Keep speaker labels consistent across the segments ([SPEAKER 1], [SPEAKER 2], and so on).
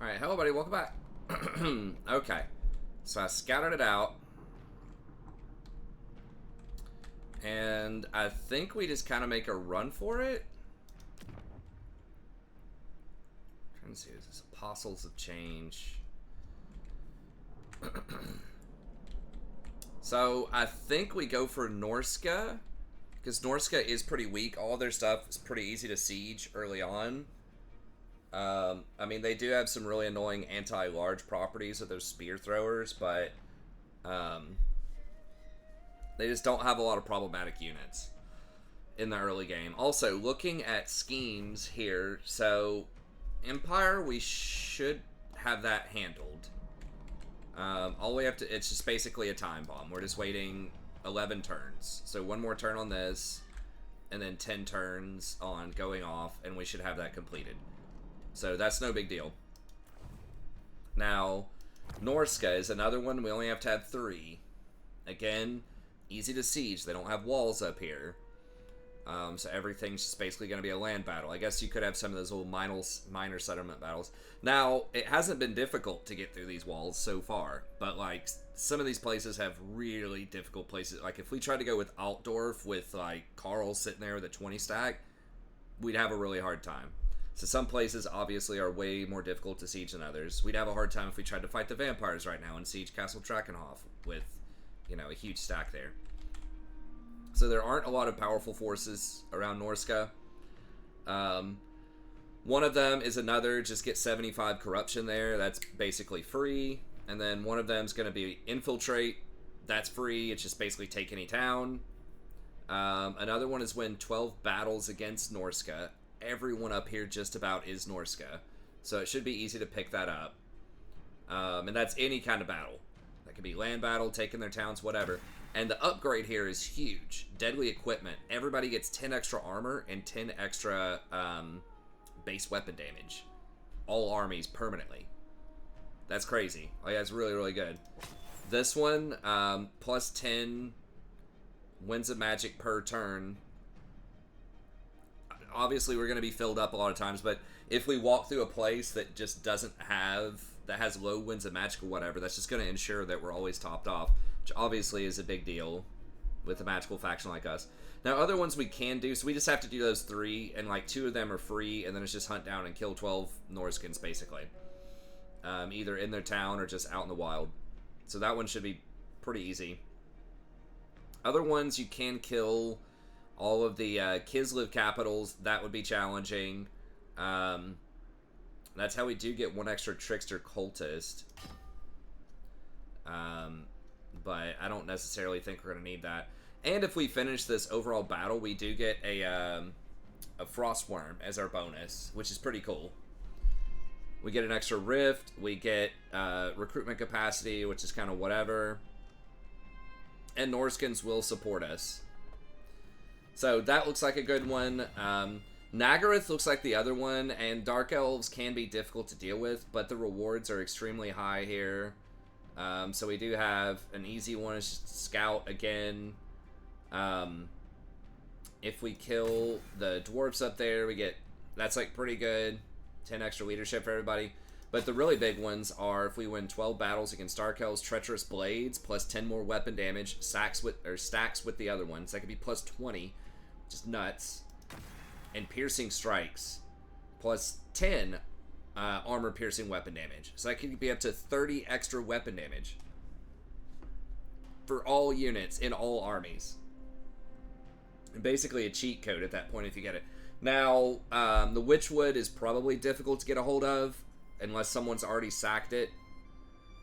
[SPEAKER 1] Alright, hello buddy, welcome back. Okay, so I scouted it out. And I think we just kind of make a run for it. I'm trying to see, is this Apostles of Change? So I think we go for Norska, because Norska is pretty weak. All their stuff is pretty easy to siege early on. I mean, they do have some really annoying anti-large properties with those spear throwers, but they just don't have a lot of problematic units in the early game. Also, looking at schemes here, so Empire, we should have that handled. All we have to, it's just basically a time bomb. We're just waiting 11 turns. So one more turn on this, and then 10 turns on going off, and we should have that completed. So that's no big deal. Now, Norska is another one. We only have to have 3. Again, easy to siege. They don't have walls up here. So everything's just basically going to be a land battle. I guess you could have some of those little minor settlement battles. Now, it hasn't been difficult to get through these walls so far. But, like, some of these places have really difficult places. Like, if we tried to go with Altdorf with, like, Carl sitting there with a 20 stack, we'd have a really hard time. So some places obviously are way more difficult to siege than others. We'd have a hard time if we tried to fight the vampires right now and siege Castle Drakenhof with, you know, a huge stack there. So there aren't a lot of powerful forces around Norska. One of them is another, just get 75 corruption there. That's basically free. And then one of them is going to be infiltrate. That's free. It's just basically take any town. Another one is win 12 battles against Norska. Everyone up here just about is Norska, so it should be easy to pick that up. And that's any kind of battle. That could be land battle, taking their towns, whatever. And the upgrade here is huge. Deadly equipment. Everybody gets 10 extra armor and 10 extra base weapon damage. All armies permanently. That's crazy. Oh yeah, it's really, really good. This one, plus 10 winds of magic per turn. Obviously, we're going to be filled up a lot of times, but if we walk through a place that just doesn't have, that has low winds of magic or whatever, that's just going to ensure that we're always topped off, which obviously is a big deal with a magical faction like us. Now, other ones we can do, so we just have to do those 3, and like 2 of them are free, and then it's just hunt down and kill 12 Norskins, basically. Either in their town or just out in the wild. So that one should be pretty easy. Other ones you can kill all of the Kislev capitals. That would be challenging. That's how we do get 1 extra Trickster Cultist. But I don't necessarily think we're going to need that. And if we finish this overall battle, we do get a Frostworm as our bonus, which is pretty cool. We get an extra Rift. We get recruitment capacity, which is kind of whatever. And Norskins will support us. So that looks like a good one. Nagaroth looks like the other one, and Dark Elves can be difficult to deal with, but the rewards are extremely high here. So we do have an easy one, it's just Scout again. If we kill the Dwarves up there, we get, that's like pretty good. 10 extra leadership for everybody. But the really big ones are if we win 12 battles against Dark Elves, Treacherous Blades, plus 10 more weapon damage, stacks with the other ones. That could be plus 20. Just nuts. And Piercing Strikes, plus 10 armor-piercing weapon damage. So that could be up to 30 extra weapon damage for all units in all armies. And basically a cheat code at that point if you get it. Now, the Witchwood is probably difficult to get a hold of, unless someone's already sacked it.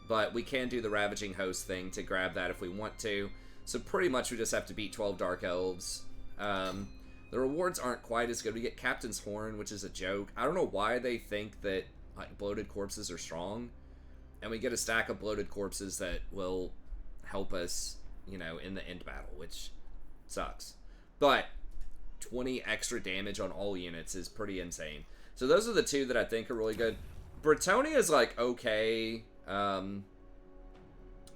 [SPEAKER 1] But we can do the Ravaging Host thing to grab that if we want to. So pretty much we just have to beat 12 Dark Elves. The rewards aren't quite as good. We get Captain's Horn, which is a joke. I don't know why they think that like bloated corpses are strong. And we get a stack of bloated corpses that will help us, you know, in the end battle, which sucks. But 20 extra damage on all units is pretty insane. So those are the 2 that I think are really good. Bretonia is like okay.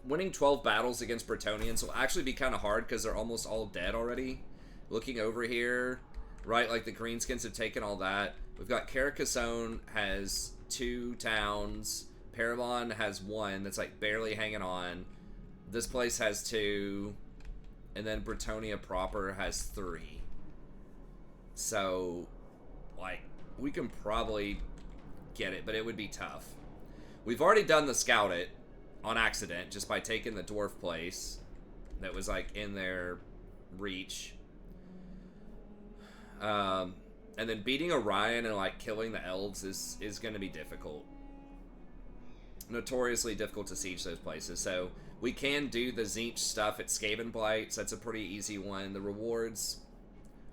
[SPEAKER 1] Winning 12 battles against Bretonians will actually be kind of hard because they're almost all dead already. Looking over here, right, like the Greenskins have taken all that. We've got Carcassonne has 2 towns. Parabon has 1 that's like barely hanging on. This place has 2. And then Bretonia proper has 3. So, like, we can probably get it, but it would be tough. We've already done the Scout It on accident just by taking the dwarf place that was, like, in their reach. And then beating Orion and, like, killing the elves is going to be difficult. Notoriously difficult to siege those places. So we can do the Tzeentch stuff at Skaven Blights. That's a pretty easy one. The rewards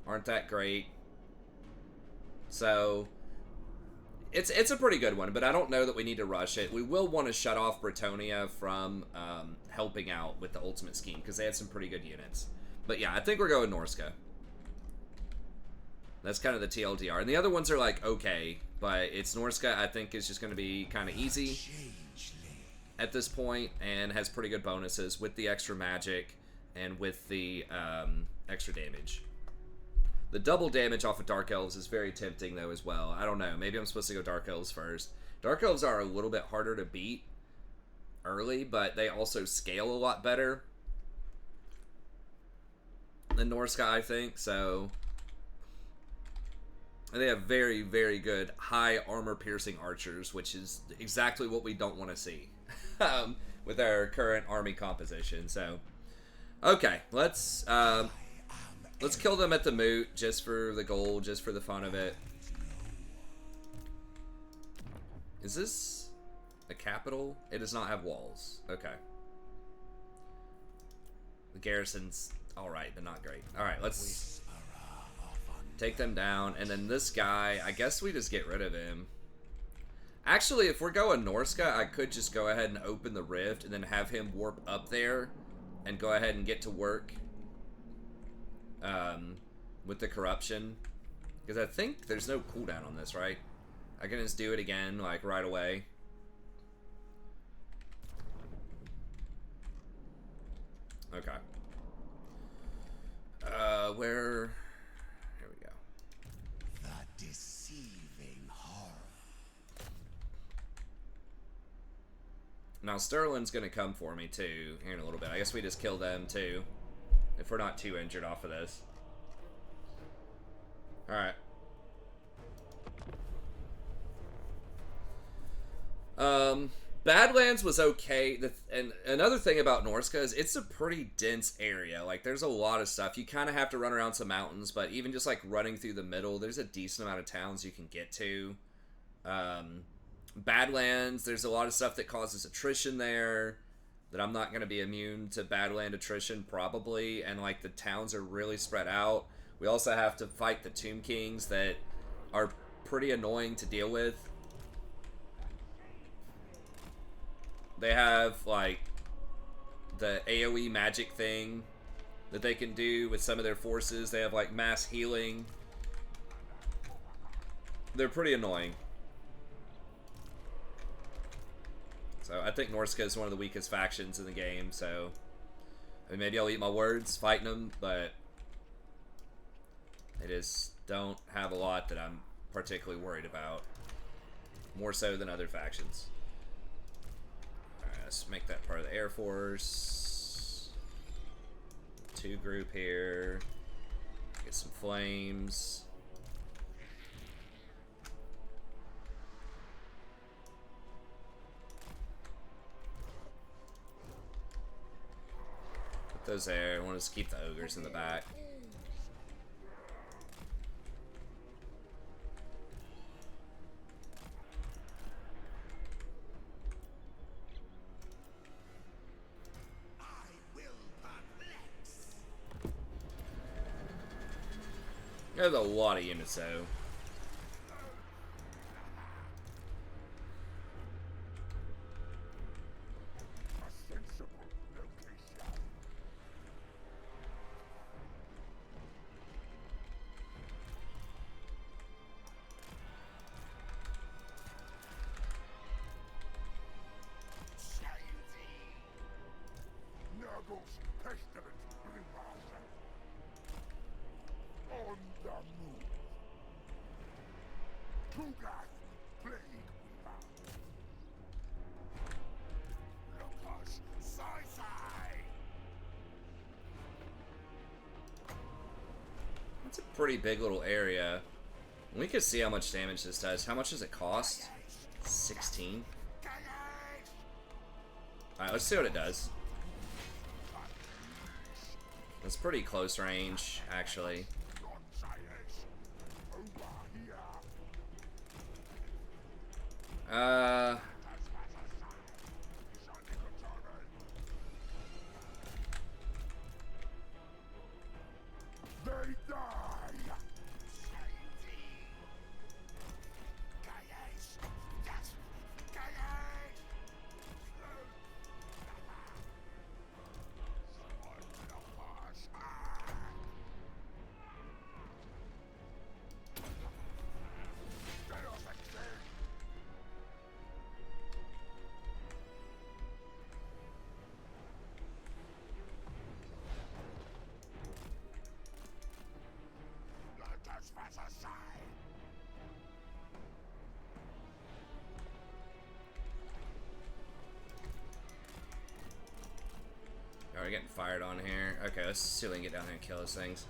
[SPEAKER 1] aren't that great. So it's a pretty good one, but I don't know that we need to rush it. We will want to shut off Bretonia from helping out with the ultimate scheme because they had some pretty good units. But yeah, I think we're going Norska. That's kind of the TLDR. And the other ones are like, okay, but it's Norska, I think, is just going to be kind of easy at this point and has pretty good bonuses with the extra magic and with the extra damage. The double damage off of Dark Elves is very tempting, though, as well. I don't know. Maybe I'm supposed to go Dark Elves first. Dark Elves are a little bit harder to beat early, but they also scale a lot better than Norska, I think, so... And they have very, very good high armor-piercing archers, which is exactly what we don't want to see with our current army composition. So, okay, let's kill them at the moot, just for the gold, just for the fun of it. Is this a capital? It does not have walls. Okay. The garrison's alright, but not great. Alright, let's take them down, and then this guy, I guess we just get rid of him. Actually, if we're going Norska, I could just go ahead and open the rift and then have him warp up there and go ahead and get to work with the corruption. Because I think there's no cooldown on this, right? I can just do it again, like, right away. Okay. Where... Now, Sterling's going to come for me, too, here in a little bit. I guess we just kill them, too, if we're not too injured off of this. Alright. Badlands was okay. And another thing about Norska is it's a pretty dense area. Like, there's a lot of stuff. You kind of have to run around some mountains, but even just, like, running through the middle, there's a decent amount of towns you can get to. Badlands, there's a lot of stuff that causes attrition there that I'm not going to be immune to Badland attrition probably, and like the towns are really spread out. We also have to fight the Tomb Kings that are pretty annoying to deal with. They have like the AoE magic thing that they can do with some of their forces. They have like mass healing. They're pretty annoying. So I think Norska is one of the weakest factions in the game, so I mean, maybe I'll eat my words fighting them, but they just don't have a lot that I'm particularly worried about. More so than other factions. Alright, let's make that part of the Air Force. 2 group here. Get some flames. Those there. I want to just keep the ogres in the back. There's a lot of units though. It's a pretty big little area. We can see how much damage this does. How much does it cost? 16. Alright, let's see what it does. It's pretty close range, actually. We're getting fired on here. Okay, let's see if we can get down here and kill those things.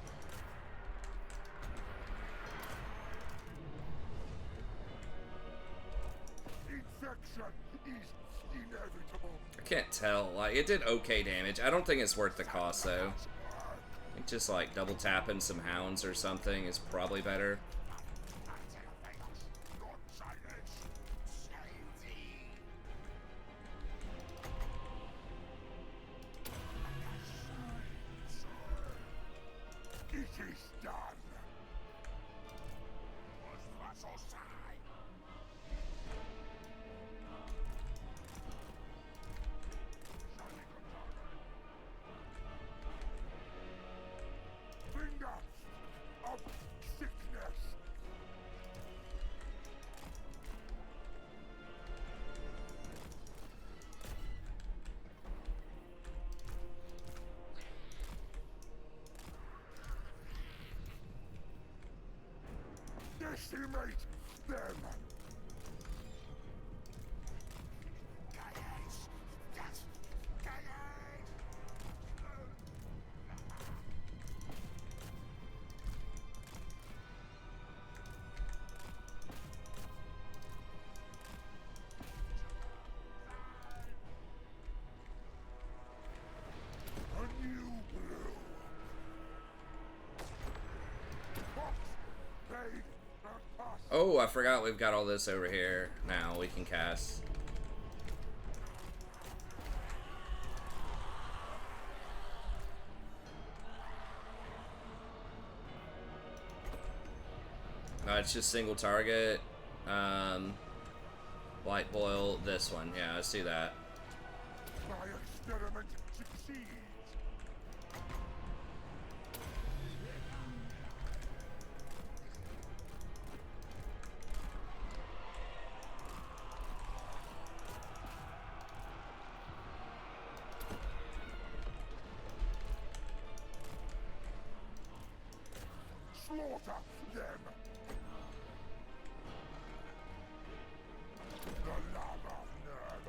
[SPEAKER 1] Infection is inevitable. I can't tell. Like, it did okay damage. I don't think it's worth the cost, though. I think just, like, double tapping some hounds or something is probably better.
[SPEAKER 2] Decimate them!
[SPEAKER 1] Oh, I forgot we've got all this over here. Now we can cast. It's just single target. Light boil, this one. Yeah, let's do that.
[SPEAKER 2] My experiment succeeds. Slaughter them! The lava nerve!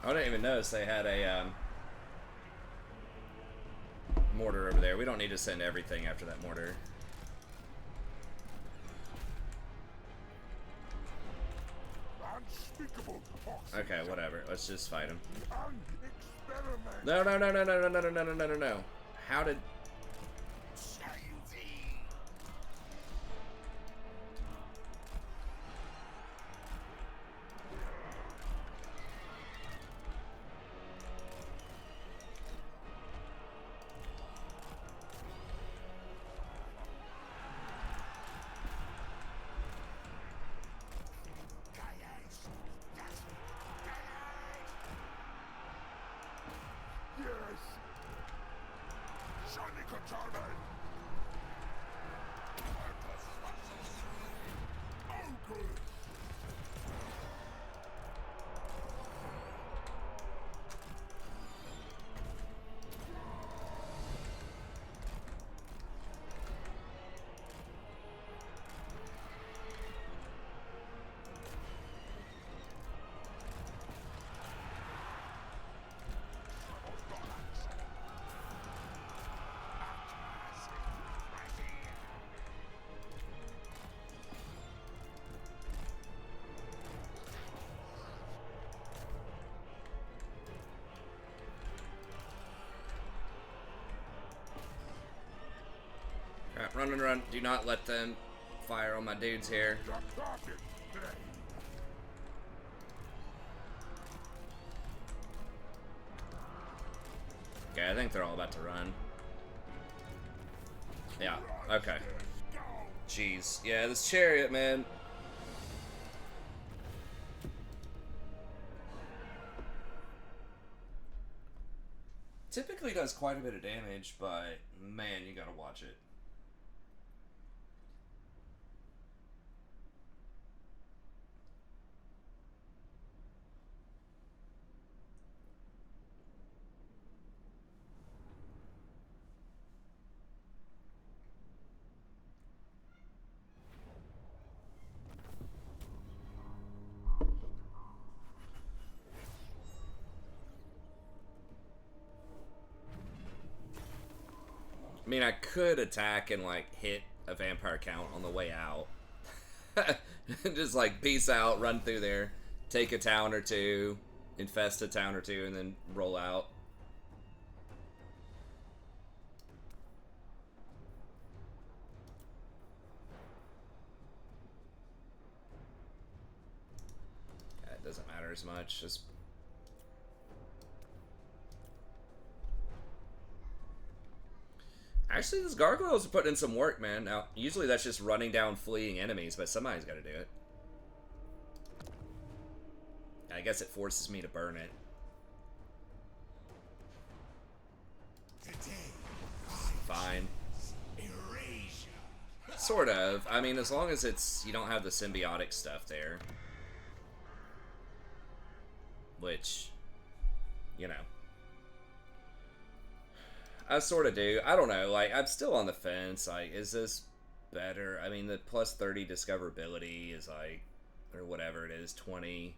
[SPEAKER 1] I didn't even notice they had a mortar over there. We don't need to send everything after that mortar. Okay, whatever. Let's just fight him. No, no, no, no, no, no, no, no, no, no, no, no. How did... Alright, run and run. Do not let them fire on my dudes here. Okay, I think they're all about to run. Yeah, okay. Jeez. Yeah, this chariot, man. Typically does quite a bit of damage, but man, you gotta watch it. I mean, I could attack and, like, hit a vampire count on the way out. Just, like, peace out, run through there, take a town or two, infest a town or two, and then roll out. Yeah, it doesn't matter as much, just... Actually, these gargoyles are putting in some work, man. Now, usually that's just running down fleeing enemies, but somebody's got to do it. I guess it forces me to burn it. Fine. Sort of. I mean, as long as it's... You don't have the symbiotic stuff there. Which... You know. I sort of do. I don't know. Like, I'm still on the fence. Like, is this better? I mean, the plus 30 discoverability is like, or whatever it is, 20.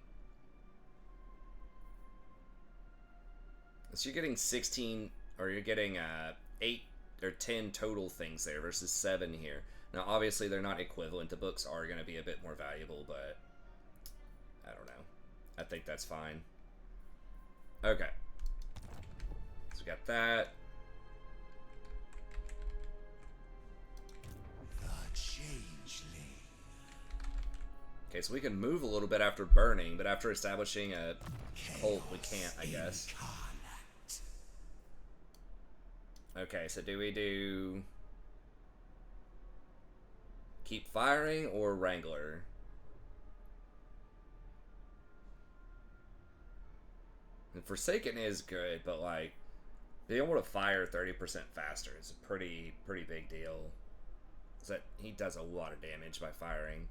[SPEAKER 1] So you're getting 16, or you're getting 8 or 10 total things there versus 7 here. Now, obviously, they're not equivalent. The books are going to be a bit more valuable, but I don't know. I think that's fine. Okay. So we got that.
[SPEAKER 3] Changeling.
[SPEAKER 1] Okay, so we can move a little bit after burning, but after establishing a hold, we can't, I guess. Okay, so do we do keep firing or Wrangler? And Forsaken is good, but like being able to fire 30% faster is a pretty big deal. That he does a lot of damage by firing.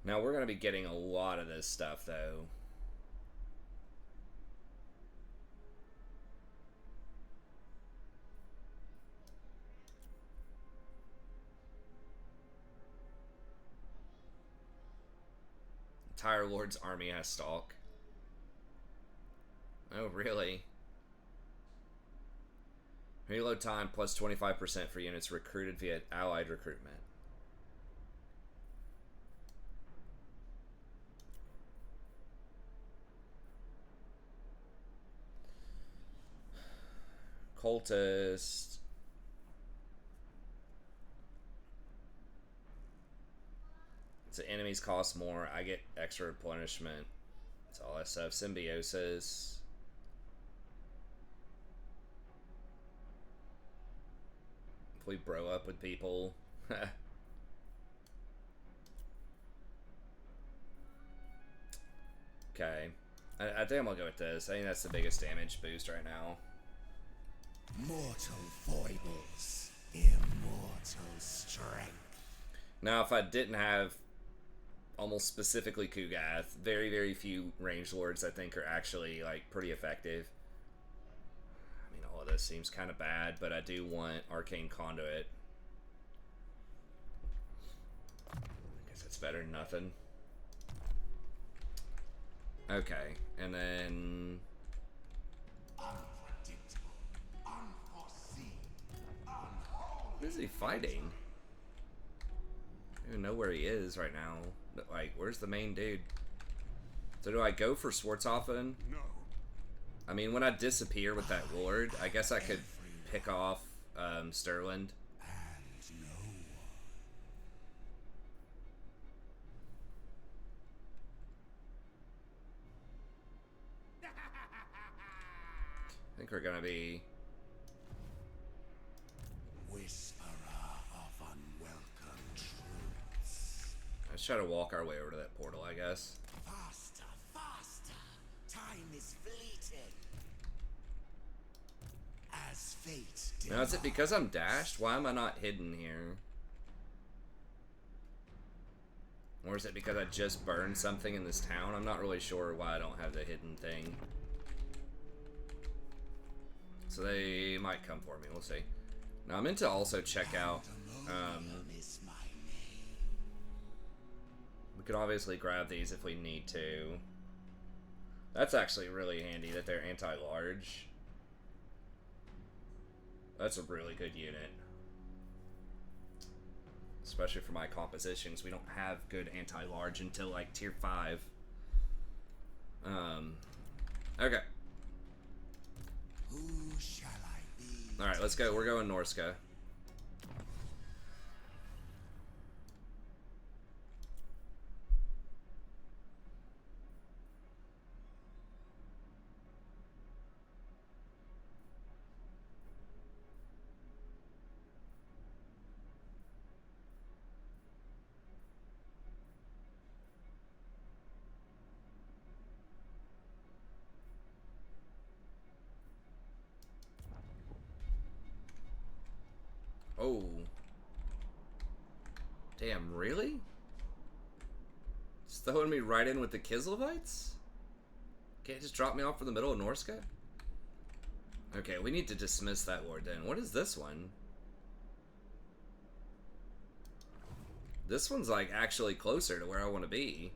[SPEAKER 1] Now we're going to be getting a lot of this stuff though. Tire Lord's army has stalk. Oh, really? Reload time plus 25% for units recruited via allied recruitment. Cultist. So enemies cost more. I get extra replenishment. That's all that stuff. Symbiosis. If we bro up with people. Okay. I think I'm gonna go with this. I think that's the biggest damage boost right now.
[SPEAKER 3] Mortal foibles, immortal strength.
[SPEAKER 1] Now, if I didn't have almost specifically Kugath, very, very few range lords I think are actually like pretty effective. I mean, all of this seems kind of bad, but I do want Arcane Conduit. I guess it's better than nothing. Okay, and then
[SPEAKER 3] Unpredictable, unforeseen, unholy.
[SPEAKER 1] what is he fighting? I don't even know where he is right now. Like, where's the main dude? So do I go for Schwarzhofen?
[SPEAKER 2] No.
[SPEAKER 1] I mean, when I disappear with that lord, I guess I could pick off Sterland.
[SPEAKER 3] And no one.
[SPEAKER 1] I think we're gonna be...
[SPEAKER 3] Whisperer of unwelcome truths.
[SPEAKER 1] Let's try to walk our way over to that portal, I guess.
[SPEAKER 3] Faster, faster. Time is fleeting. As fate
[SPEAKER 1] Now, is it because I'm dashed? Why am I not hidden here? Or is it because I just burned something in this town? I'm not really sure why I don't have the hidden thing. So they might come for me, we'll see. Now I'm into also check out,
[SPEAKER 3] is my name.
[SPEAKER 1] we could obviously grab these if we need to. That's actually really handy that they're anti-large. That's a really good unit. Especially for my compositions. We don't have good anti-large until like tier 5. Okay.
[SPEAKER 3] Who shall I be?
[SPEAKER 1] Alright, let's go. We're going Norska. Oh. Damn, really? It's throwing me right in with the Kislevites? Can't just drop me off in the middle of Norska? Okay, we need to dismiss that lord then. What is this one? This one's like actually closer to where I want to be.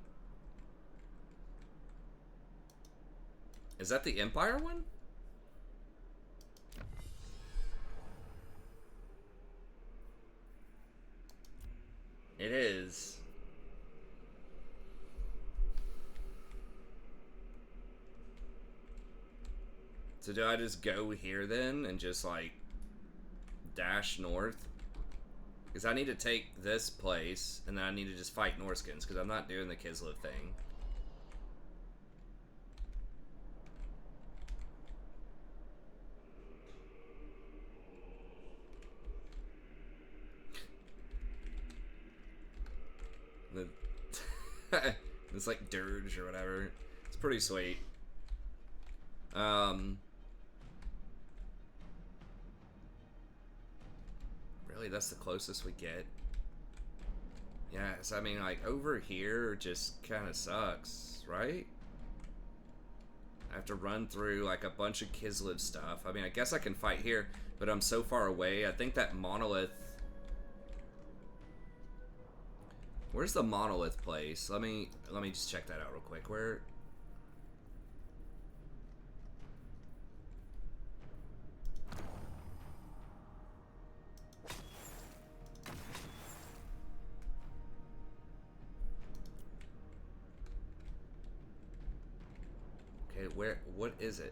[SPEAKER 1] Is that the Empire one? It is. So do I just go here then and just like dash north? Because I need to take this place and then I need to just fight Norskins because I'm not doing the Kislev thing. It's like dirge or whatever. It's pretty sweet. Really, that's the closest we get. Yeah, so I mean, like over here just kind of sucks, right? I have to run through like a bunch of Kislev stuff. I mean, I guess I can fight here, but I'm so far away. I think that monolith. Where's the monolith place? Let me just check that out real quick. Where? Okay, where? What is it?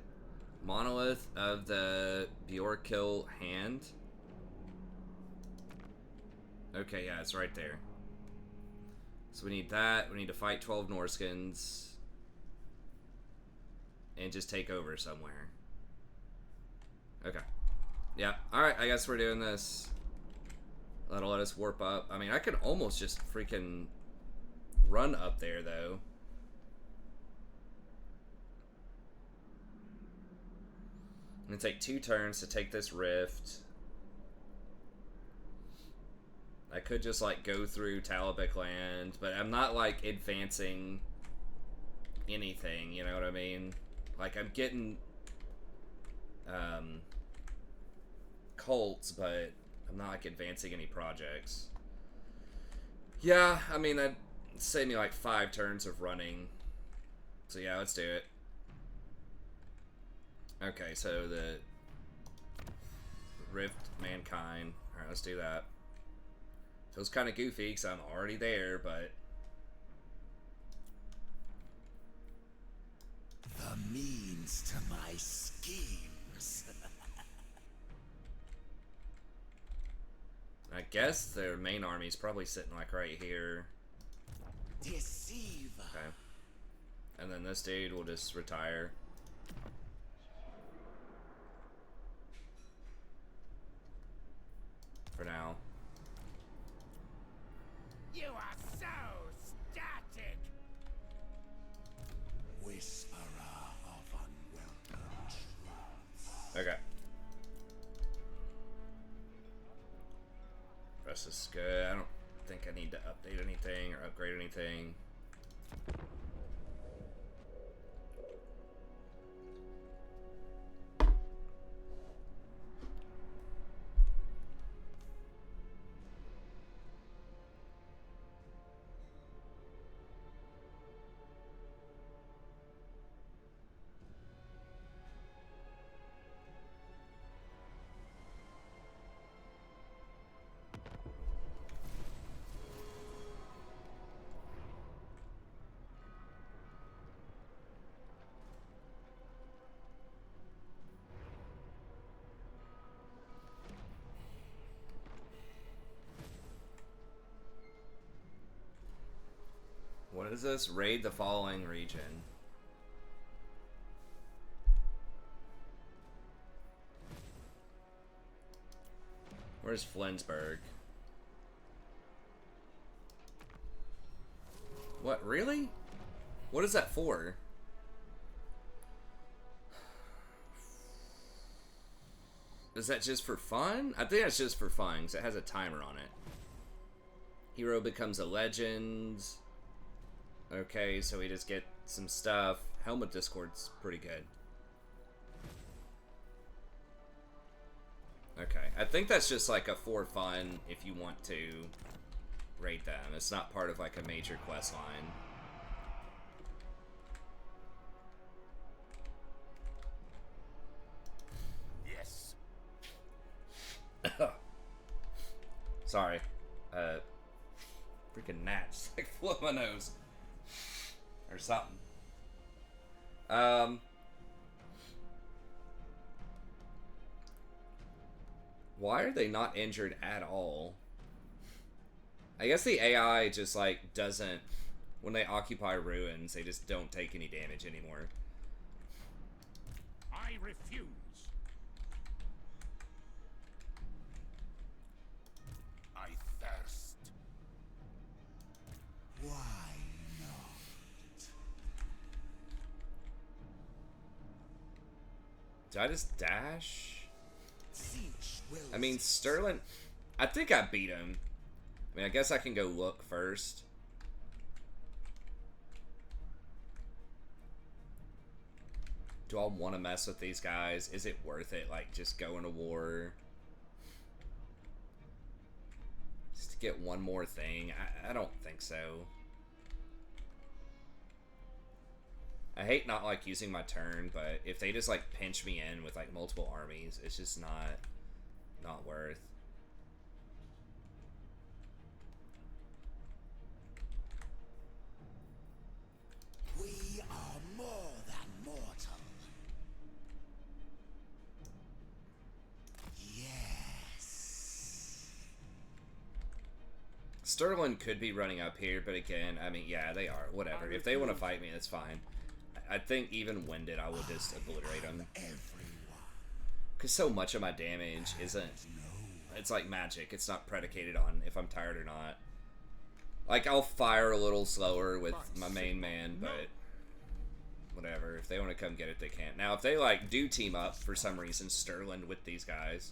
[SPEAKER 1] Monolith of the Bjorkil Hand. Okay, yeah, it's right there. So we need that. We need to fight 12 Norskins. And just take over somewhere. Okay. Yeah. Alright, I guess we're doing this. That'll let us warp up. I mean, I could almost just freaking run up there, though. I'm gonna take 2 turns to take this rift. I could just like go through Talabek land, but I'm not like advancing anything, you know what I mean? Like I'm getting cults, but I'm not like advancing any projects. Yeah, I mean that'd save me like 5 turns of running. So yeah, let's do it. Okay, so the Rift Mankind. Alright, let's do that. Feels kind of goofy because I'm already there, but...
[SPEAKER 3] The means to my schemes.
[SPEAKER 1] I guess their main army's probably sitting like right here.
[SPEAKER 3] Deceiver.
[SPEAKER 1] Okay. And then this dude will just retire. For now.
[SPEAKER 3] You are so static. Whisperer of unwelcome truths.
[SPEAKER 1] Okay. Rest is good. I don't think I need to update anything or upgrade anything. What is this? Raid the following region. Where's Flensburg? What, really? What is that for? Is that just for fun? I think that's just for fun, because it has a timer on it. Hero becomes a legend. Okay, so we just get some stuff. Helmet Discord's pretty good. Okay, I think that's just like a for fun if you want to raid them. It's not part of like a major quest line.
[SPEAKER 2] Yes.
[SPEAKER 1] Sorry. Freaking gnats like flew up my nose. Or something. Why are they not injured at all? I guess the AI just like doesn't, when they occupy ruins, they just don't take any damage anymore.
[SPEAKER 2] I refuse. I thirst.
[SPEAKER 3] Why not?
[SPEAKER 1] Did I just dash?
[SPEAKER 3] Tzeentch will
[SPEAKER 1] I mean, Sterling, I think I beat him. I mean, I guess I can go look first. Do I want to mess with these guys? Is it worth it, like, just going to war? Just to get one more thing? I don't think so. I hate not, like, using my turn, but if they just, like, pinch me in with, like, multiple armies, it's just not worth.
[SPEAKER 3] We are more than mortal. Yes.
[SPEAKER 1] Sterling could be running up here, but again, I mean, yeah, they are. Whatever. If they want to fight me, that's fine. I think even winded, I would just obliterate them. Because so much of my damage isn't... It's like magic. It's not predicated on if I'm tired or not. Like, I'll fire a little slower with my main man, but... whatever. If they want to come get it, they can. Now, if they, like, do team up for some reason, Sterling with these guys.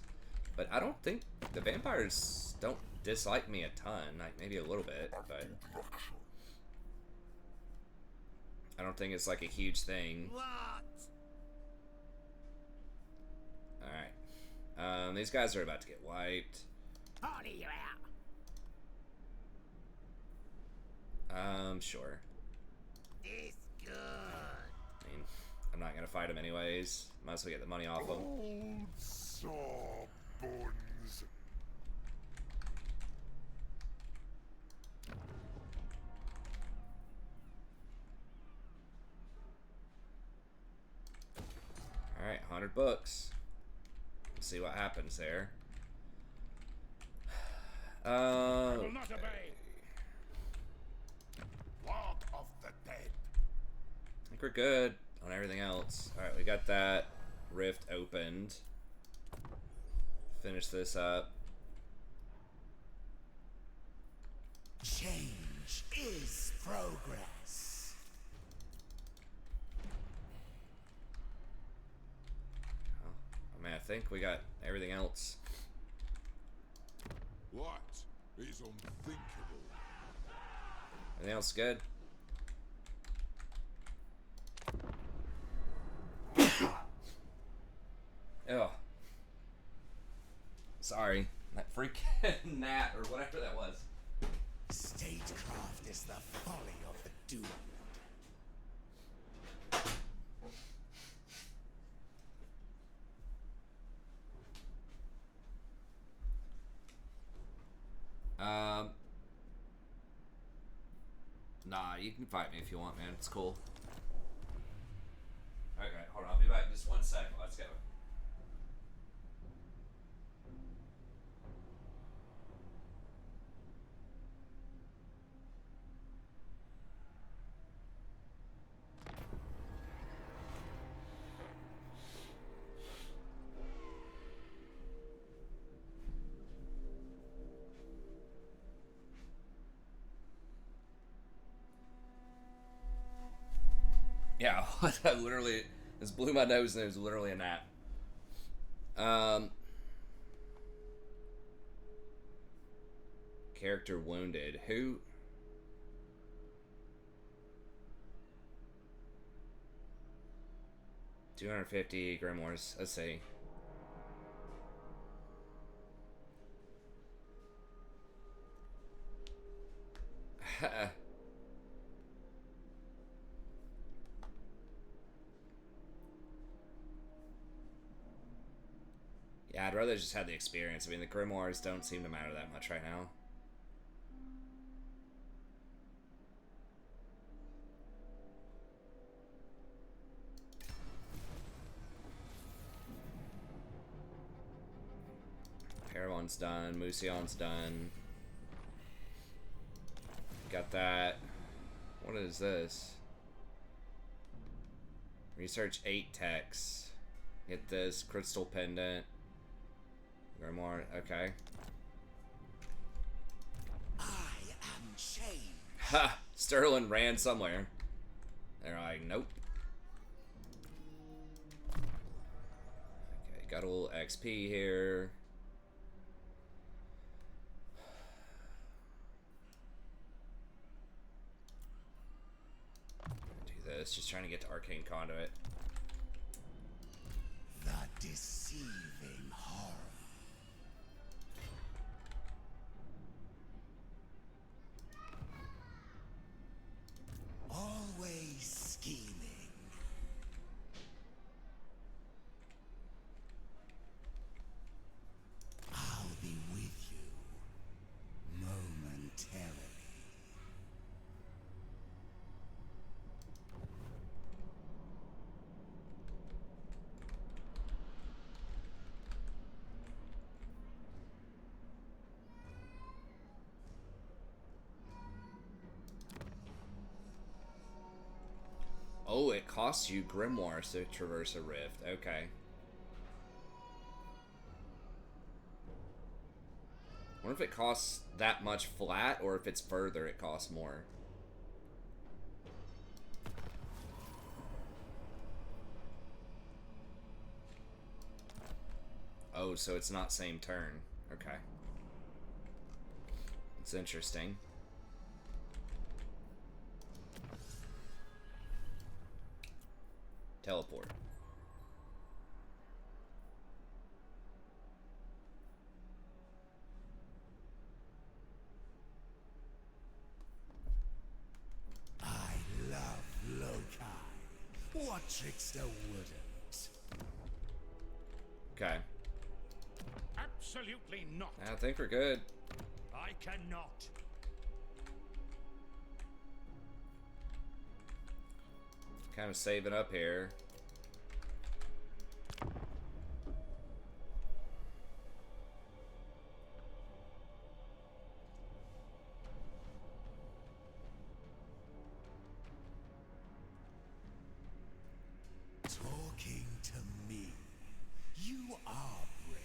[SPEAKER 1] But I don't think the vampires don't dislike me a ton. Like, maybe a little bit, but I don't think it's, like, a huge thing.
[SPEAKER 3] What?
[SPEAKER 1] Alright. These guys are about to get wiped.
[SPEAKER 3] Party you out.
[SPEAKER 1] Sure.
[SPEAKER 3] This good.
[SPEAKER 1] I mean, I'm not gonna fight him anyways. Might as well get the money off him.
[SPEAKER 2] Old sawbones.
[SPEAKER 1] Alright, 100 books. Let's see what happens there.
[SPEAKER 2] I will not obey. Lord of the dead.
[SPEAKER 1] I think we're good on everything else. Alright, we got that rift opened. Finish this up.
[SPEAKER 3] Change is progress.
[SPEAKER 1] I mean, I think we got everything else.
[SPEAKER 2] What is unthinkable?
[SPEAKER 1] Everything else good? Oh. Sorry. That freaking gnat or whatever that was.
[SPEAKER 3] Statecraft is the folly of the doomed.
[SPEAKER 1] Nah, you can fight me if you want, man. It's cool. Okay, hold on. I'll be back in just 1 second. Let's go. Yeah, I literally just blew my nose and it was literally a gnat. Character wounded. Who? $250 grimoires. Let's see. Yeah, I'd rather just have the experience. I mean, the grimoires don't seem to matter that much right now. Paragon's done. Musion's done. Got that. What is this? Research 8 texts. Get this. Crystal pendant. Grimoire. Okay.
[SPEAKER 3] I am change.
[SPEAKER 1] Ha! Sterling ran somewhere. They're like, nope. Okay, got a little XP here. Do this. Just trying to get to Arcane Conduit.
[SPEAKER 3] The deceiving horror. Always scheming. I'll be with you momentarily.
[SPEAKER 1] Oh, it costs you grimoires to traverse a rift. Okay. I wonder if it costs that much flat, or if it's further, it costs more. Oh, so it's not same turn. Okay. It's interesting. Teleport.
[SPEAKER 3] I love Loki. What trickster wouldn't?
[SPEAKER 1] Okay.
[SPEAKER 2] Absolutely not.
[SPEAKER 1] I think we're good.
[SPEAKER 2] I cannot.
[SPEAKER 1] Kind of saving up here.
[SPEAKER 3] Talking to me. You are brave,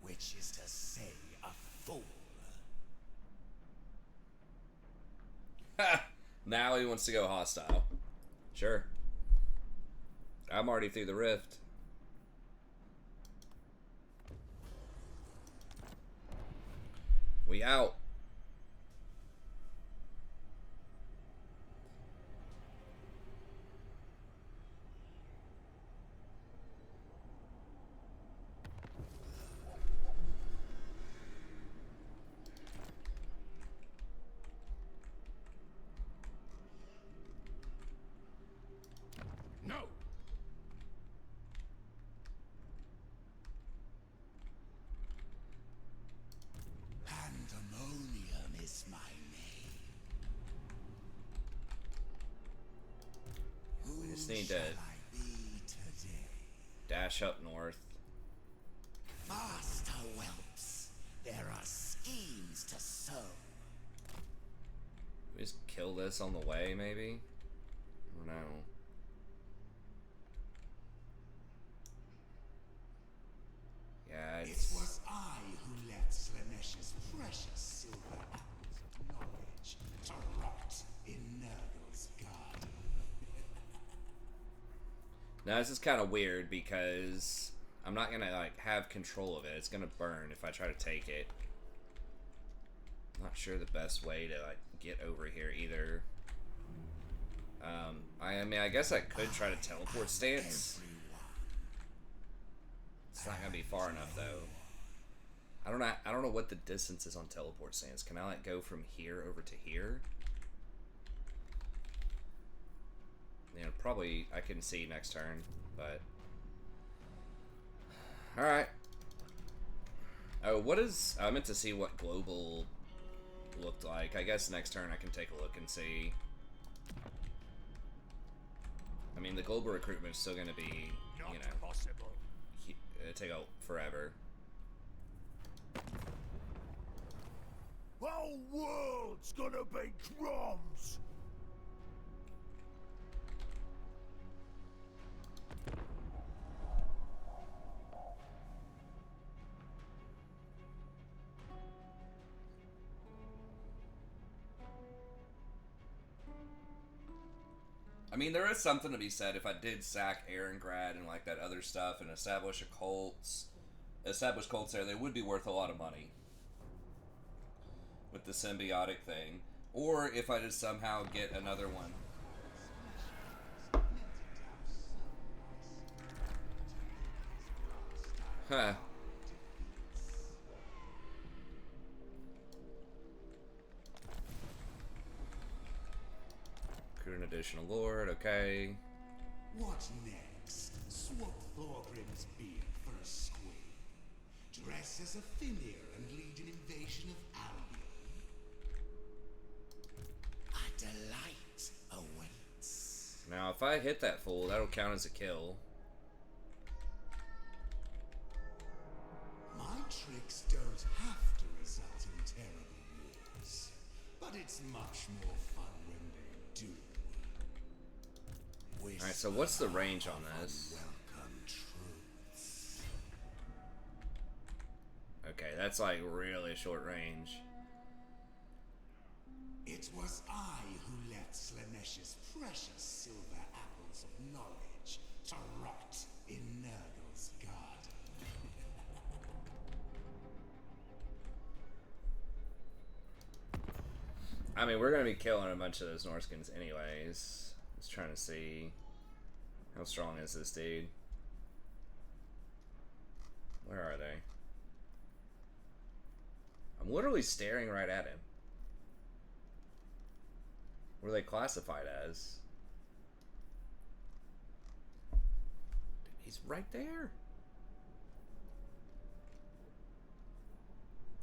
[SPEAKER 3] which is to say a fool.
[SPEAKER 1] Ha! Now he wants to go hostile. Sure. I'm already through the rift. We out.
[SPEAKER 2] No.
[SPEAKER 3] Pandemonium is my name. Who
[SPEAKER 1] just need
[SPEAKER 3] shall
[SPEAKER 1] to
[SPEAKER 3] I be today?
[SPEAKER 1] Dash up north.
[SPEAKER 3] Faster, whelps. There are schemes to sow.
[SPEAKER 1] We just kill this on the way, maybe? I don't know. Yeah,
[SPEAKER 3] It
[SPEAKER 1] it's...
[SPEAKER 3] was I who left Slanesh's precious silver apples of knowledge to rot in Nurgle's garden.
[SPEAKER 1] Now, this is kind of weird because I'm not gonna, like, have control of it. It's gonna burn if I try to take it. Not sure the best way to, like, get over here either. I mean, I guess I could try to teleport stance. It's not gonna be far enough though. I don't know what the distance is on teleport stance. Can I like go from here over to here? You know, probably I can see next turn, but all right. Oh, what is? I meant to see what global looked like. I guess next turn I can take a look and see. I mean, the global recruitment is still gonna be,
[SPEAKER 2] Not
[SPEAKER 1] you know,
[SPEAKER 2] possible.
[SPEAKER 1] it'll take forever.
[SPEAKER 2] The whole world's gonna be crumbs.
[SPEAKER 1] I mean, there is something to be said if I did sack Aarongrad and like that other stuff and establish cults there, they would be worth a lot of money with the symbiotic thing. Or if I just somehow get another one. Huh. Recruit an additional lord, okay.
[SPEAKER 3] What next? Swap Thorgrim's beard for a squid. Dress as a Fimir and lead an invasion of Albion. A delight awaits.
[SPEAKER 1] Now, if I hit that fool, that'll count as a kill.
[SPEAKER 3] My tricks don't have to result in terrible wars, but it's much more fun when they do.
[SPEAKER 1] Alright, so what's the range on this?
[SPEAKER 3] Welcome truths.
[SPEAKER 1] Okay, that's like really short range.
[SPEAKER 3] It was I who left Slanesh's precious silver apples of knowledge to rot in Nurgle's garden.
[SPEAKER 1] I mean, we're gonna be killing a bunch of those Norskins anyways. Just trying to see how strong is this dude. Where are they? I'm literally staring right at him. What are they classified as? He's right there.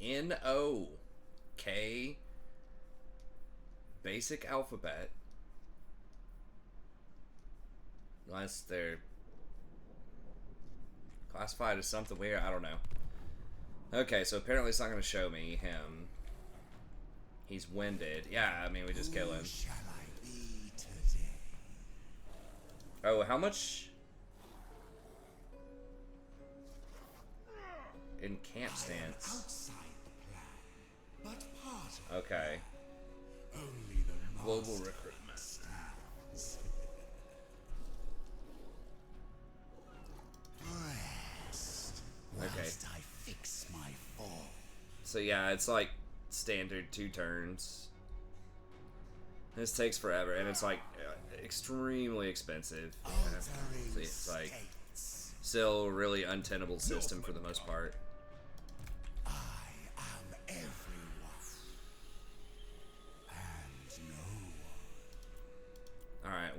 [SPEAKER 1] N-O-K. Basic alphabet. Unless they're classified as something weird. I don't know. Okay, so apparently it's not going to show me him. He's winded. Yeah, I mean, we just kill him.
[SPEAKER 3] Shall I be today?
[SPEAKER 1] Oh, how much... in camp stance?
[SPEAKER 3] Outside the plan, but part of
[SPEAKER 1] Okay.
[SPEAKER 3] only the
[SPEAKER 1] Global
[SPEAKER 3] master
[SPEAKER 1] recruitment.
[SPEAKER 3] stands. Rest
[SPEAKER 1] Okay.
[SPEAKER 3] whilst I fix my fall.
[SPEAKER 1] So yeah, it's like standard 2 turns. This takes forever, and it's like extremely expensive. Yeah.
[SPEAKER 3] Altering
[SPEAKER 1] So it's like
[SPEAKER 3] states.
[SPEAKER 1] still a really untenable system for the most part.
[SPEAKER 3] I am everyone, and no one.
[SPEAKER 1] All right.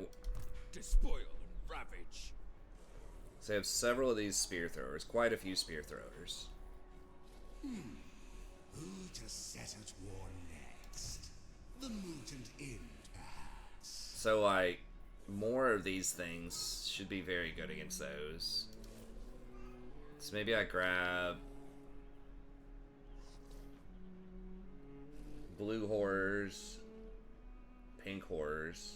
[SPEAKER 2] Despoil and ravage.
[SPEAKER 1] So I have several of these spear throwers, quite a few spear throwers.
[SPEAKER 3] Who to set at war next? The mutant inn, perhaps.
[SPEAKER 1] So like more of these things should be very good against those. So maybe I grab blue horrors, pink horrors.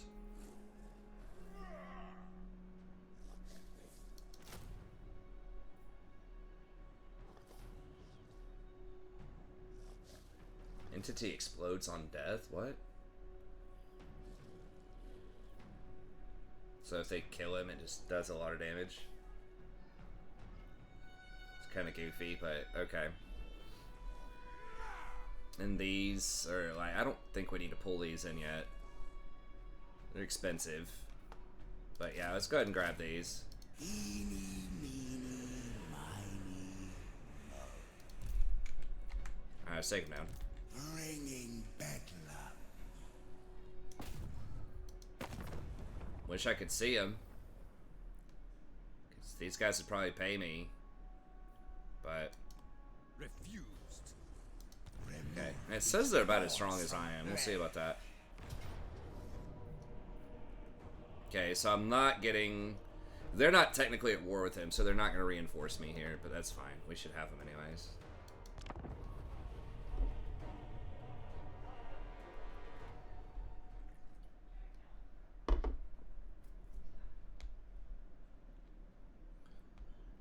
[SPEAKER 1] Entity explodes on death? What? So if they kill him, it just does a lot of damage. It's kind of goofy, but okay. And these are like, I don't think we need to pull these in yet. They're expensive. But yeah, let's go ahead and grab these.
[SPEAKER 3] Eeny, meeny, miny,
[SPEAKER 1] Alright, let's take them down.
[SPEAKER 3] bringing bedlam.
[SPEAKER 1] Wish I could see them. Because these guys would probably pay me. But,
[SPEAKER 2] Refused.
[SPEAKER 1] okay. And it says they're about as strong as I am. We'll see about that. Okay, so I'm not getting... They're not technically at war with him, so they're not going to reinforce me here. But that's fine. We should have them anyways.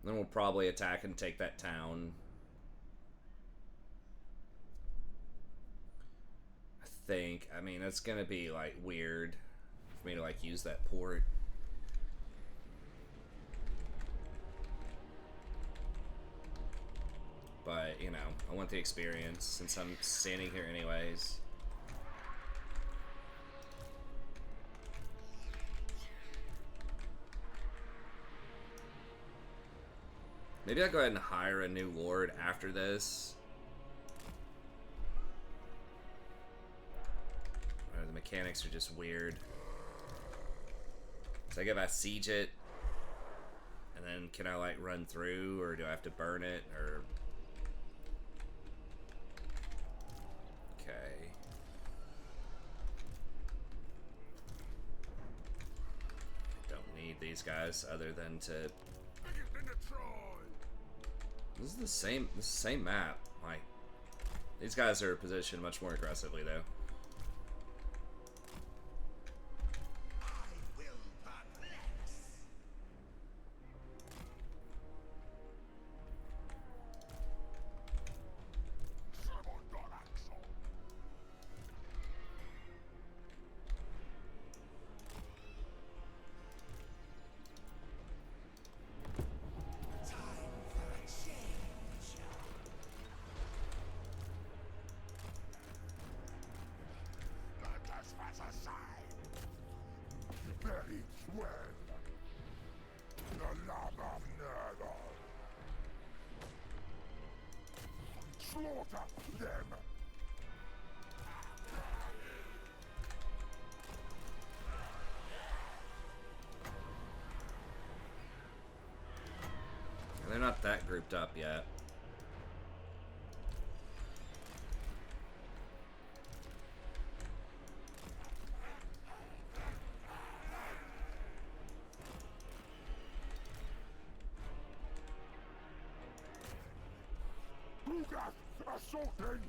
[SPEAKER 1] Then we'll probably attack and take that town. I think. I mean, that's gonna be like weird for me to like use that port. But, you know, I want the experience since I'm standing here anyways. Maybe I'll go ahead and hire a new lord after this. The mechanics are just weird. So I get I siege it, and then can I like run through, or do I have to burn it, or... Okay. Don't need these guys other than to... This is the same map. Like, these guys are positioned much more aggressively though.
[SPEAKER 3] I will perplex. Time for a change.
[SPEAKER 4] well. The love of Nurgle. Slaughter them.
[SPEAKER 1] They're not that grouped up yet.
[SPEAKER 4] Lugas assaulting!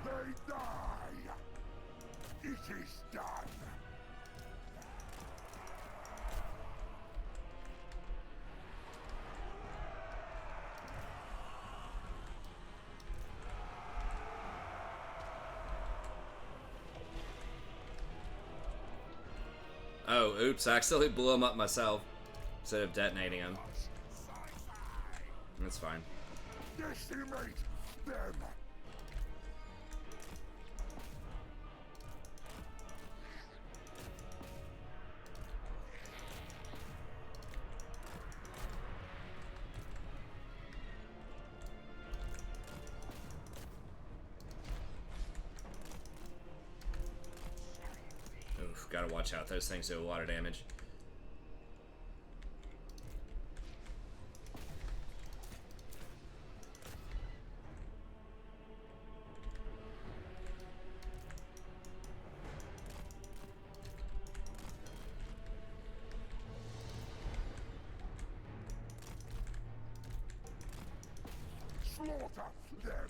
[SPEAKER 4] They die! It is done!
[SPEAKER 1] Oh, oops, I accidentally blew him up myself instead of detonating him. That's fine.
[SPEAKER 4] Decimate them!
[SPEAKER 1] Oof, gotta watch out. Those things do a lot of damage.
[SPEAKER 4] Slaughter them!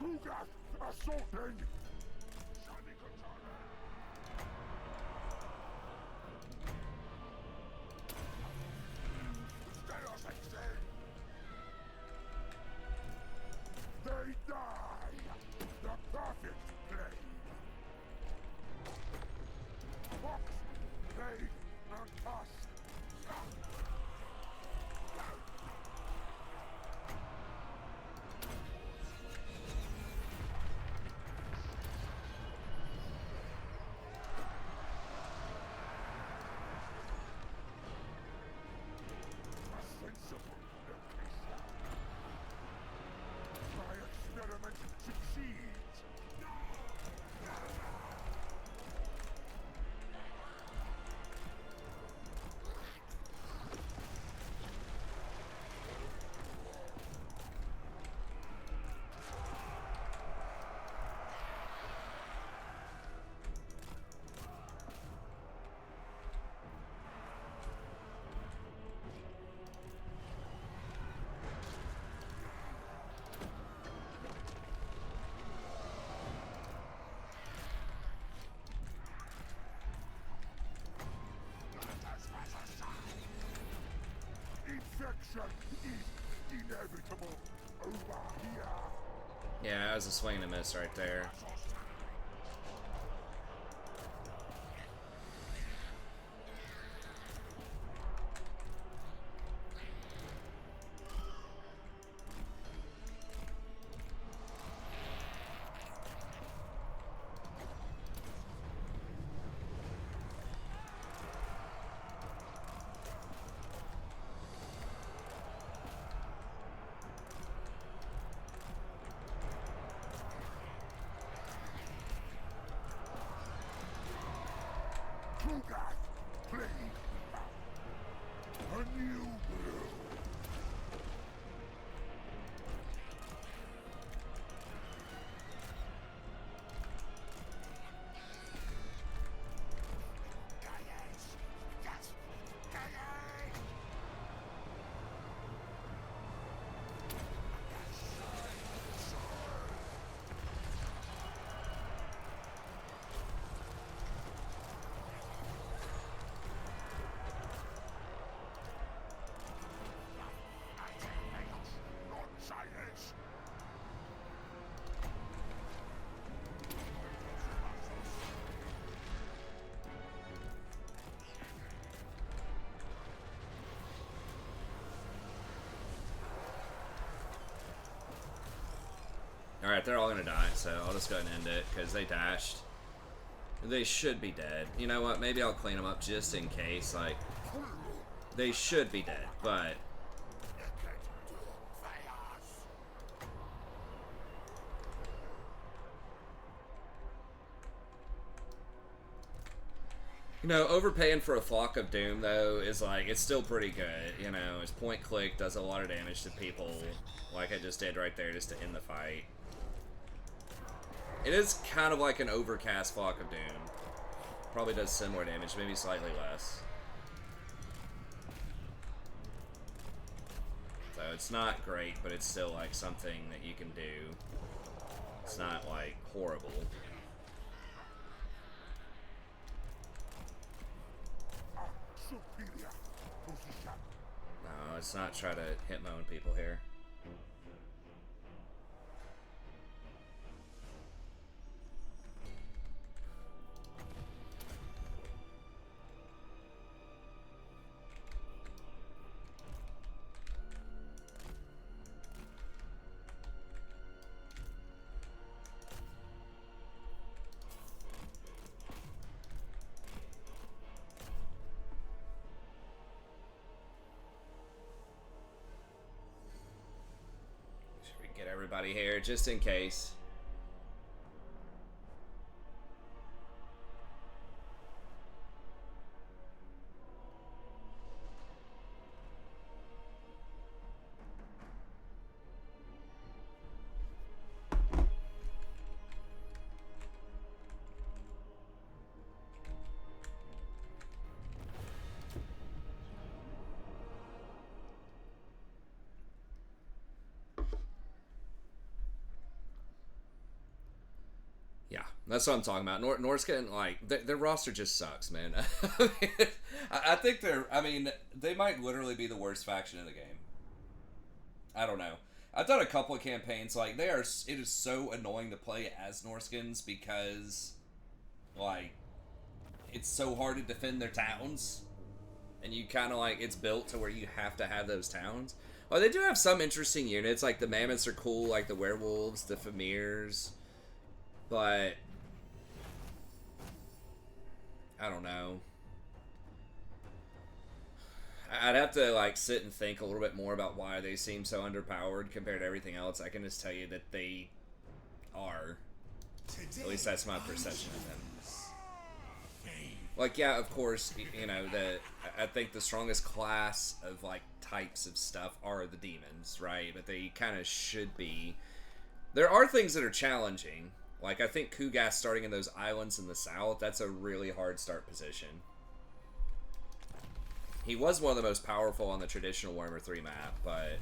[SPEAKER 4] Lugas assaulting! They die! The perfect blade! Fox, blade, and tusk! A sensible location. My experiment succeeds! Infection is inevitable over here.
[SPEAKER 1] Yeah, that was a swing and a miss right there.
[SPEAKER 4] Ugath, plague. A new brew.
[SPEAKER 1] Alright, they're all gonna die, so I'll just go ahead and end it, because they dashed. They should be dead. You know what, maybe I'll clean them up just in case, like... They should be dead, but... You know, overpaying for a Flock of Doom, though, is like, it's still pretty good. You know, it's point click, does a lot of damage to people, like I just did right there, just to end the fight. It is kind of like an overcast Flock of Doom. Probably does similar damage, maybe slightly less. So it's not great, but it's still like something that you can do. It's not like horrible.
[SPEAKER 4] Superior position.
[SPEAKER 1] No, let's not try to hit my own people here. Everybody here, just in case. That's what I'm talking about. North's getting, like, their roster just sucks, man. I think they might literally be the worst faction in the game. I don't know. I've done a couple of campaigns, like, it is so annoying to play as Norskins because, like, it's so hard to defend their towns. And you kind of, like, it's built to where you have to have those towns. Well, they do have some interesting units, like the Mammoths are cool, like the Werewolves, the Famirs, but... I don't know. I'd have to like sit and think a little bit more about why they seem so underpowered compared to everything else. I can just tell you that they are. At least that's my perception of them. Like, yeah, of course, you know, I think the strongest class of like types of stuff are the demons, right? But they kind of should be. There are things that are challenging. Like, I think Kugas starting in those islands in the south, that's a really hard start position. He was one of the most powerful on the traditional Warhammer 3 map, but,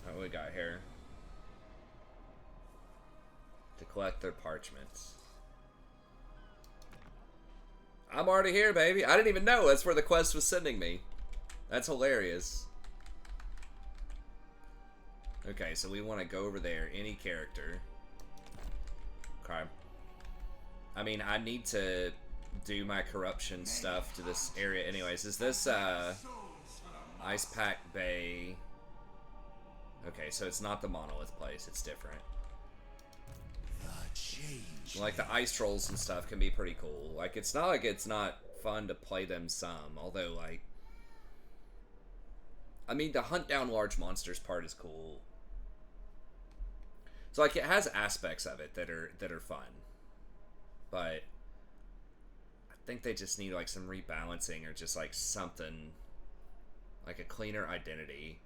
[SPEAKER 1] what we got here? To collect their parchments. I'm already here, baby. I didn't even know that's where the quest was sending me. That's hilarious. Okay, so we want to go over there. Any character. Okay. I mean, I need to do my corruption stuff to this area anyways. Is this, Ice Pack Bay? Okay, so it's not the Monolith place. It's different. Like, the ice trolls and stuff can be pretty cool. Like, it's not like it's not fun to play them some. Although, like... I mean, the hunt down large monsters part is cool. So, like, it has aspects of it that are fun. But think they just need like some rebalancing or just like something, like a cleaner identity.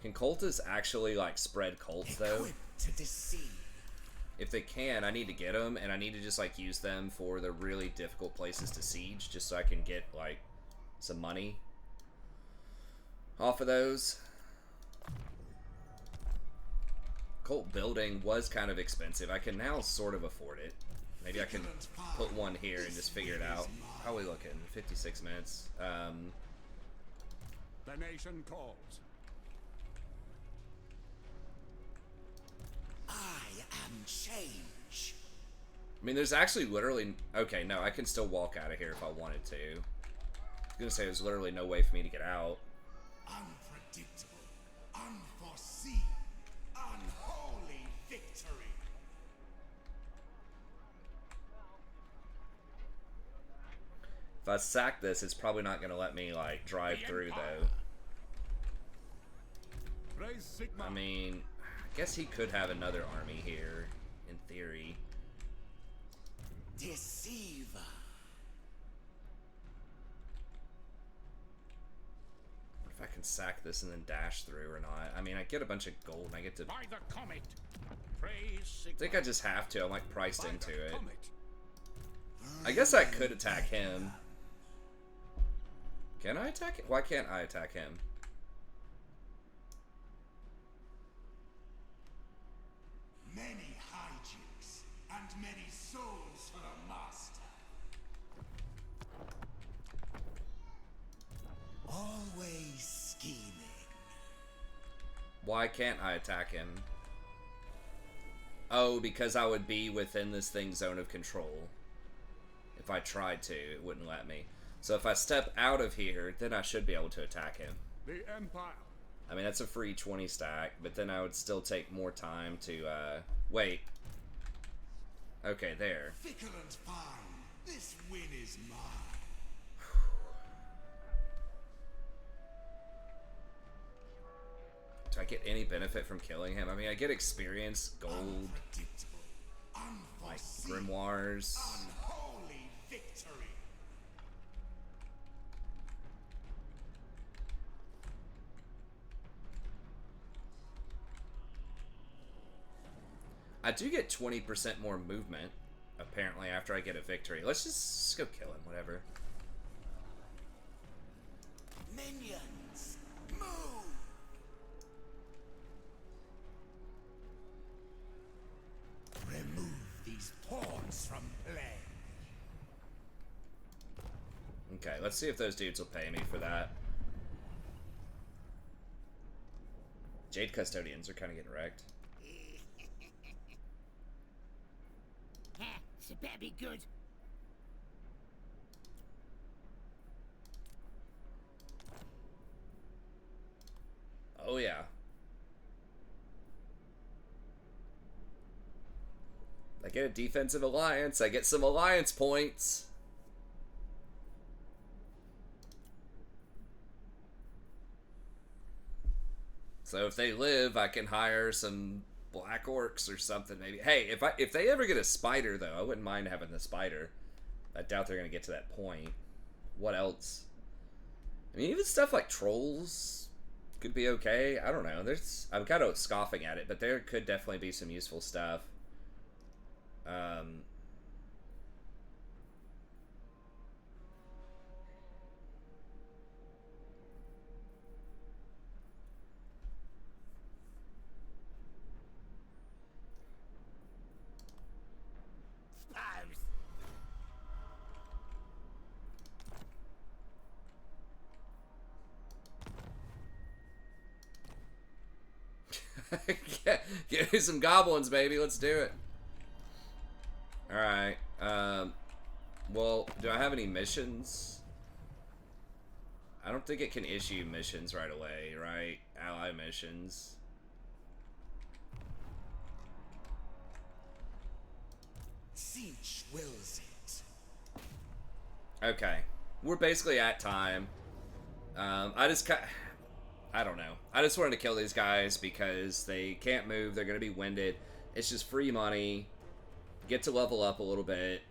[SPEAKER 1] Can cultists actually like spread cults though?
[SPEAKER 3] Equipped to deceive.
[SPEAKER 1] If they can, I need to get them, and I need to just like use them for the really difficult places to siege, just so I can get like some money off of those. Cult building was kind of expensive. I can now sort of afford it. Maybe I can put one here and just figure it out. How are we looking? 56 minutes.
[SPEAKER 2] The nation calls.
[SPEAKER 3] I am change.
[SPEAKER 1] I mean, there's actually literally... Okay, no, I can still walk out of here if I wanted to. I was gonna say there's literally no way for me to get out.
[SPEAKER 3] Unpredictable, unforeseen, unholy victory.
[SPEAKER 1] If I sack this, it's probably not gonna let me, like, drive through, though.
[SPEAKER 2] Praise Sigma.
[SPEAKER 1] I mean, I guess he could have another army here, in theory.
[SPEAKER 3] Deceiver.
[SPEAKER 1] If I can sack this and then dash through or not. I mean, I get a bunch of gold and I get to...
[SPEAKER 2] By the comet. Praise Sigma.
[SPEAKER 1] I think I just have to. I'm, like, priced
[SPEAKER 2] By
[SPEAKER 1] into
[SPEAKER 2] the
[SPEAKER 1] it.
[SPEAKER 2] comet.
[SPEAKER 1] I guess I could attack him. Can I attack him? Why can't I attack him?
[SPEAKER 3] Many hijinks and many souls for a master. Always scheming.
[SPEAKER 1] Why can't I attack him? Oh, because I would be within this thing's zone of control. If I tried to, it wouldn't let me. So if I step out of here, then I should be able to attack him.
[SPEAKER 2] The Empire.
[SPEAKER 1] I mean, that's a free 20 stack, but then I would still take more time to, wait. Okay, there.
[SPEAKER 3] Fickle and fine. This win is mine.
[SPEAKER 1] Do I get any benefit from killing him? I mean, I get experience, gold,
[SPEAKER 3] Unpredictable,
[SPEAKER 1] like
[SPEAKER 3] unforeseen,
[SPEAKER 1] grimoires.
[SPEAKER 3] unholy victory.
[SPEAKER 1] I do get 20% more movement, apparently, after I get a victory. Let's just go kill him, whatever.
[SPEAKER 3] Minions, move! Remove these pawns from play.
[SPEAKER 1] Okay, let's see if those dudes will pay me for that. Jade Custodians are kind of getting wrecked.
[SPEAKER 5] So better be good.
[SPEAKER 1] Oh, yeah. I get a defensive alliance. I get some alliance points. So if they live, I can hire some black orcs or something maybe. Hey, if they ever get a spider though, I wouldn't mind having the spider. I doubt they're gonna get to that point. What else? I mean, even stuff like trolls could be okay. I don't know. I'm kind of scoffing at it, but there could definitely be some useful stuff.
[SPEAKER 5] Suppose.
[SPEAKER 1] Give me some goblins, baby. Let's do it. Alright. Well, do I have any missions? I don't think it can issue missions right away, right? Ally missions.
[SPEAKER 3] Tzeentch wills it.
[SPEAKER 1] Okay. We're basically at time. I I don't know. I just wanted to kill these guys because they can't move. They're going to be winded. It's just free money. Get to level up a little bit.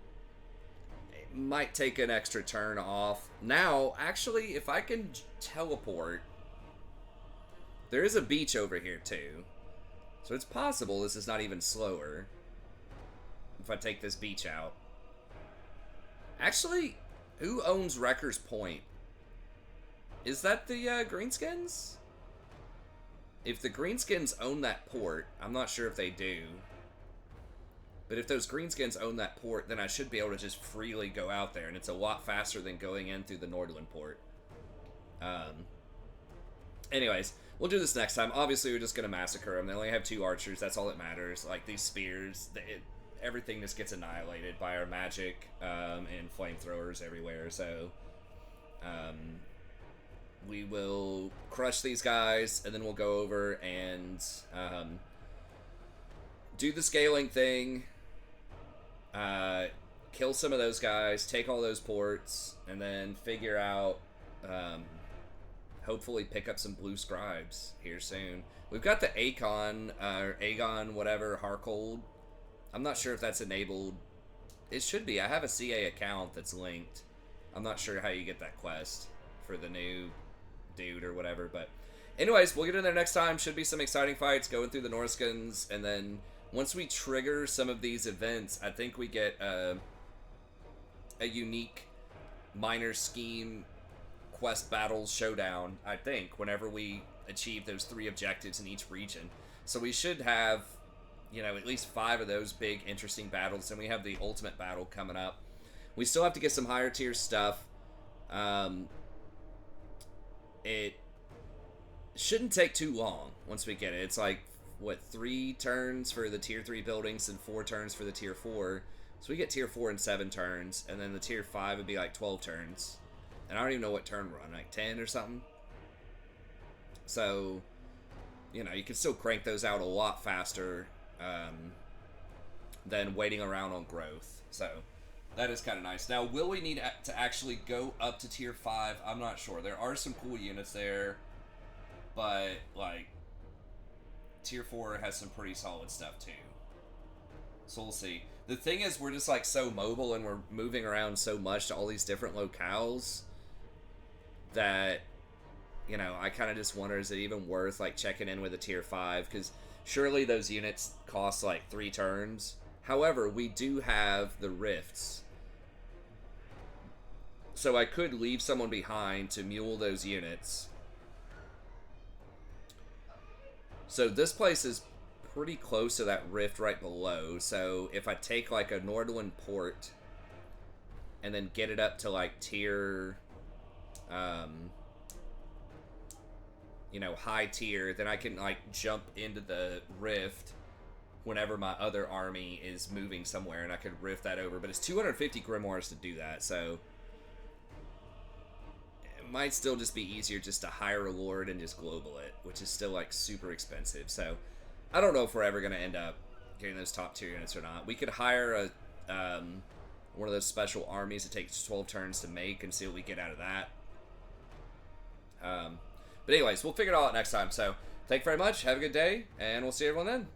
[SPEAKER 1] It might take an extra turn off. Now, actually, if I can teleport, there is a beach over here too. So it's possible this is not even slower if I take this beach out. Actually, who owns Wrecker's Point? Is that the Greenskins? If the Greenskins own that port, I'm not sure if they do. But if those Greenskins own that port, then I should be able to just freely go out there. And it's a lot faster than going in through the Nordland port. Anyways, we'll do this next time. Obviously, we're just going to massacre them. They only have 2 archers. That's all that matters. Like, these spears, everything just gets annihilated by our magic and flamethrowers everywhere. So, we will crush these guys, and then we'll go over and do the scaling thing, kill some of those guys, take all those ports, and then figure out, hopefully pick up some blue scribes here soon. We've got the Aegon, whatever, Harkold. I'm not sure if that's enabled. It should be. I have a CA account that's linked. I'm not sure how you get that quest for the new dude or whatever, but anyways, we'll get in there next time. Should be some exciting fights going through the Norskins, and then once we trigger some of these events, I think we get a unique minor scheme quest battles showdown, I think, whenever we achieve those 3 objectives in each region. So we should have, you know, at least 5 of those big interesting battles, and we have the ultimate battle coming up. We still have to get some higher tier stuff. It shouldn't take too long once we get it. It's like, what, 3 turns for the tier 3 buildings and 4 turns for the tier 4. So we get tier 4 in 7 turns, and then the tier 5 would be like 12 turns. And I don't even know what turn we're on, like 10 or something. So, you know, you can still crank those out a lot faster than waiting around on growth. So that is kind of nice. Now, will we need to actually go up to tier 5? I'm not sure. There are some cool units there, but, like, tier 4 has some pretty solid stuff, too. So we'll see. The thing is, we're just, like, so mobile and we're moving around so much to all these different locales that, you know, I kind of just wonder, is it even worth, like, checking in with a tier 5? Because surely those units cost, like, 3 turns. However, we do have the rifts. So I could leave someone behind to mule those units. So this place is pretty close to that rift right below. So if I take like a Nordland port and then get it up to like tier, you know, high tier, then I can like jump into the rift whenever my other army is moving somewhere, and I could rift that over. But it's 250 grimoires to do that, so it might still just be easier just to hire a lord and just global it, which is still like super expensive. So I don't know if we're ever going to end up getting those top tier units or not. We could hire a one of those special armies that takes 12 turns to make and see what we get out of that. But anyways, we'll figure it all out next time. So thank you very much. Have a good day, and we'll see everyone then.